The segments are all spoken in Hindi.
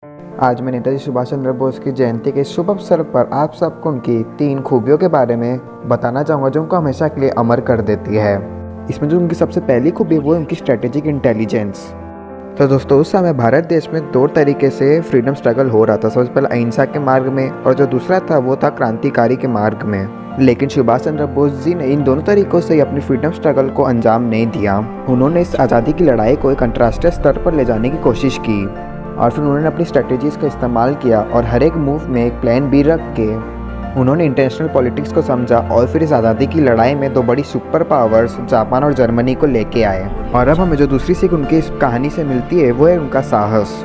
आज मैं नेताजी सुभाष चंद्र बोस की जयंती के शुभ अवसर पर आप सबको उनकी 3 खूबियों के बारे में बताना चाहूँगा जो उनको हमेशा के लिए अमर कर देती है। इसमें जो उनकी सबसे पहली खूबी है वो है उनकी स्ट्रेटेजिक इंटेलिजेंस। तो दोस्तों उस समय भारत देश में 2 तरीके से फ्रीडम स्ट्रगल हो रहा था। सबसे पहले अहिंसा के मार्ग में और जो दूसरा था वो था क्रांतिकारी के मार्ग में। लेकिन सुभाष चंद्र बोस जी ने इन दोनों तरीकों से अपनी फ्रीडम स्ट्रगल को अंजाम नहीं दिया। उन्होंने इस आज़ादी की लड़ाई को एक अंतर्राष्ट्रीय स्तर पर ले जाने की कोशिश की और फिर उन्होंने अपनी स्ट्रेटजीज़ का इस्तेमाल किया और हर एक मूव में एक प्लान बी रख के उन्होंने इंटरनेशनल पॉलिटिक्स को समझा और फिर इस आज़ादी की लड़ाई में 2 बड़ी सुपर पावर्स जापान और जर्मनी को लेके आए। और अब हमें जो दूसरी सीख उनकी इस कहानी से मिलती है वो है उनका साहस।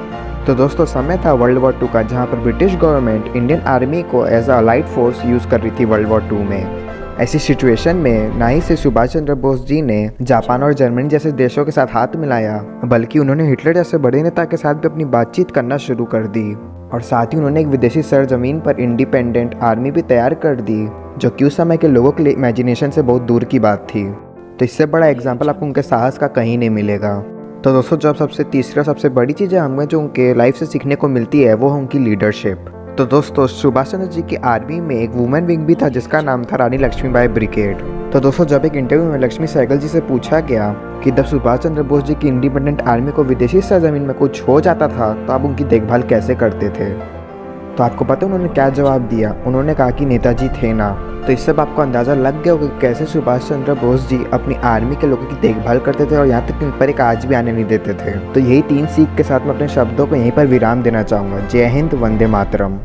तो दोस्तों समय था वर्ल्ड वॉर 2 का, जहाँ पर ब्रिटिश गवर्नमेंट इंडियन आर्मी को as a allied force use कर रही थी वर्ल्ड वॉर 2 में। ऐसी सिचुएशन में ना ही से सुभाष चंद्र बोस जी ने जापान और जर्मनी जैसे देशों के साथ हाथ मिलाया, बल्कि उन्होंने हिटलर जैसे बड़े नेता के साथ भी अपनी बातचीत करना शुरू कर दी। और साथ ही उन्होंने एक विदेशी सरजमीन पर इंडिपेंडेंट आर्मी भी तैयार कर दी, जो कि उस समय के लोगों के लिए इमेजिनेशन से बहुत दूर की बात थी। तो इससे बड़ा एग्जाम्पल आपको उनके साहस का कहीं नहीं मिलेगा। तो दोस्तों जब सबसे बड़ी चीज़ हमें जो उनके लाइफ से सीखने को मिलती है वो है उनकी लीडरशिप। तो दोस्तों सुभाष चंद्र जी की आर्मी में एक वुमेन विंग भी था जिसका नाम था रानी लक्ष्मीबाई ब्रिगेड। तो दोस्तों जब एक इंटरव्यू में लक्ष्मी सहगल जी से पूछा गया कि जब सुभाष चंद्र बोस जी की इंडिपेंडेंट आर्मी को विदेशी सरजमीन में कुछ हो जाता था तो आप उनकी देखभाल कैसे करते थे, तो आपको पता है उन्होंने क्या जवाब दिया? उन्होंने कहा कि नेताजी थे ना। तो इससे आपको अंदाज़ा लग गया होगा कि कैसे सुभाष चंद्र बोस जी अपनी आर्मी के लोगों की देखभाल करते थे और यहाँ तक कि उन पर एक आज भी आने नहीं देते थे। तो यही 3 सीख के साथ मैं अपने शब्दों को यहीं पर विराम देना चाहूँगा। जय हिंद, वंदे मातरम।